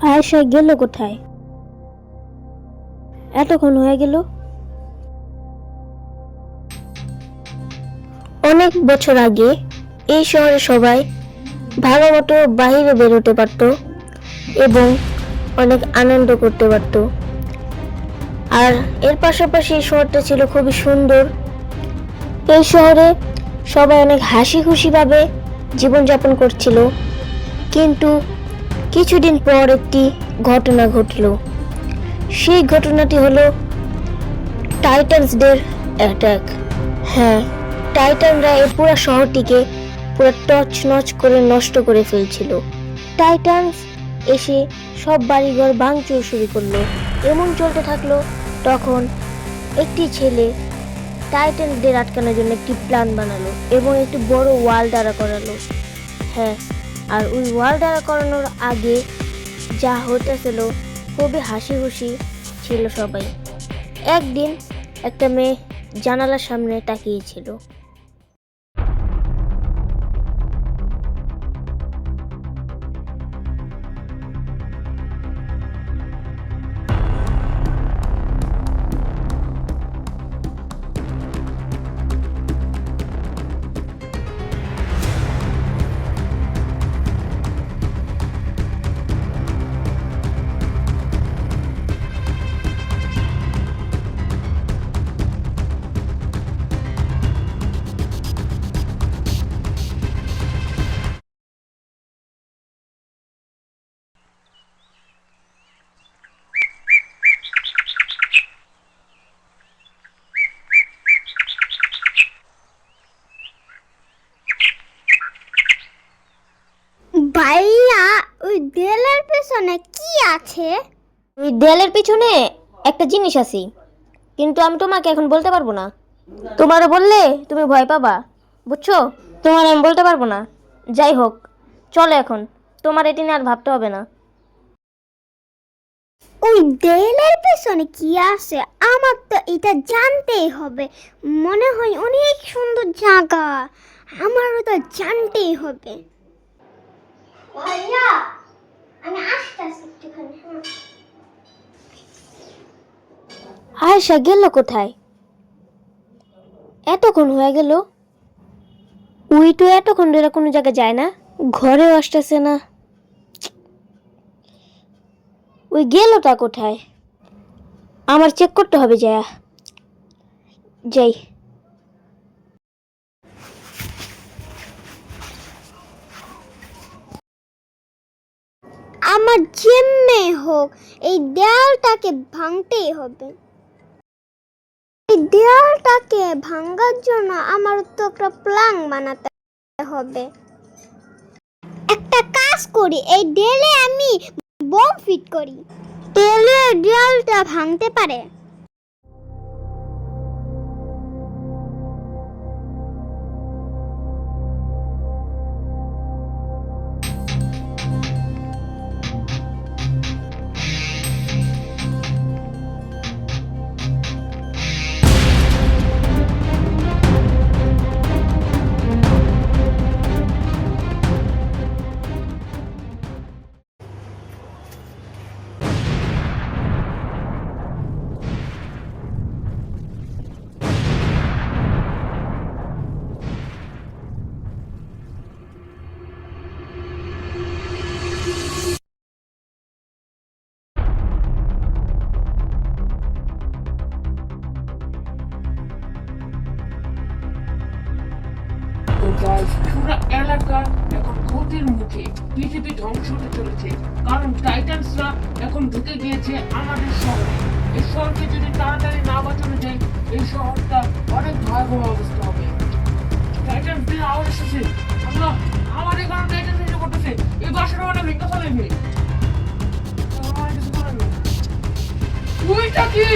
আয়েশা গেল কোথায়? এতক্ষণ হয়ে গেল। অনেক বছর আগে এই শহরে সবাই ভালো মতো বাইরে বেরোতে পারত এবং অনেক আনন্দ করতে পারত। আর এর পাশাপাশি এই শহরটা ছিল খুবই সুন্দর। এই শহরে সবাই অনেক হাসি খুশিভাবে জীবনযাপন করছিল। কিন্তু কিছুদিন পর একটি ঘটনা ঘটল। সেই ঘটনাটি হলো টাইটান্সদের অ্যাটাক। হ্যাঁ, টাইটানরা এই পুরো শহরটিকে পুরো তছনছ করে নষ্ট করে ফেলছিল। টাইটান্স এসে সব বাড়িঘর ভাঙচুর শুরু করলো। এমন চলতে থাকলো, তখন একটি ছেলে টাইটানদের আটকানোর জন্য একটি প্ল্যান বানালো এবং একটি বড় ওয়াল দাঁড়া করালো। হ্যাঁ, আর ওই ওয়াল দাঁড়া করানোর আগে যা হতেছিল খুবই হাসি খুশি ছিল সবাই। একদিন একটা মেয়ে জানালার সামনে তাকিয়েছিল। ভাইয়া, ওই দেয়ালের পেছনে কি আছে? ওই দেয়ালের পিছনে একটা জিনিস আছে, কিন্তু আমি তোমাকে এখন বলতে পারবো না। তোমারে বললে তুমি ভয় পাবা, বুঝছো? তোমার আমি বলতে পারবো না। যাই হোক, চলো এখন, তোমার এটি নিয়ে আর ভাবতে হবে না। ওই দেয়ালের পেছনে কি আছে আমার তো এটা জানতেই হবে। মনে হয় অনেক সুন্দর জায়গা, আমারও তো জানতেই হবে। ভাইয়া, আমি আসতেছি একটুখানি। আয়েশা গেল কোথায়? এতক্ষণ হয়ে গেল। ওই তো এতক্ষণ ধরে কোনো জায়গায় যায় না, ঘরেও আসতেছে না। ওই গেলটা কোথায়? আমার চেক করতে হবে। যাই। আমার যেমনে হোক এই দেয়ালটাকে ভাঙতেই হবে। এই দেয়ালটাকে ভাঙার জন্য আমার তো একটা প্ল্যান বানাতে হবে। একটা কাজ করি, এই দেয়ালে আমি বম ফিট করি, তাহলে দেয়ালটা ভাঙতে পারে। পুরো এলাকা এখন ক্ষতির মুখে, পৃথিবী ধ্বংস হতে চলেছে, কারণ টাইটান্সরা এখন ঢুকে গিয়েছে আমাদের শহরে। এই শহরকে যদি তাড়াতাড়ি না বাঁচানো যায়, এই শহরটা অনেক ভয়াবহ অবস্থা হবে। টাইটান্সদের আওয়াজ এসেছে। আল্লাহ, আমার এখানে টাইটান্স এসে করতেছে। এই বাসাটা অনেক ভেঙে ফেলবে। আমার কিছু করার নেই। ওইটা কি?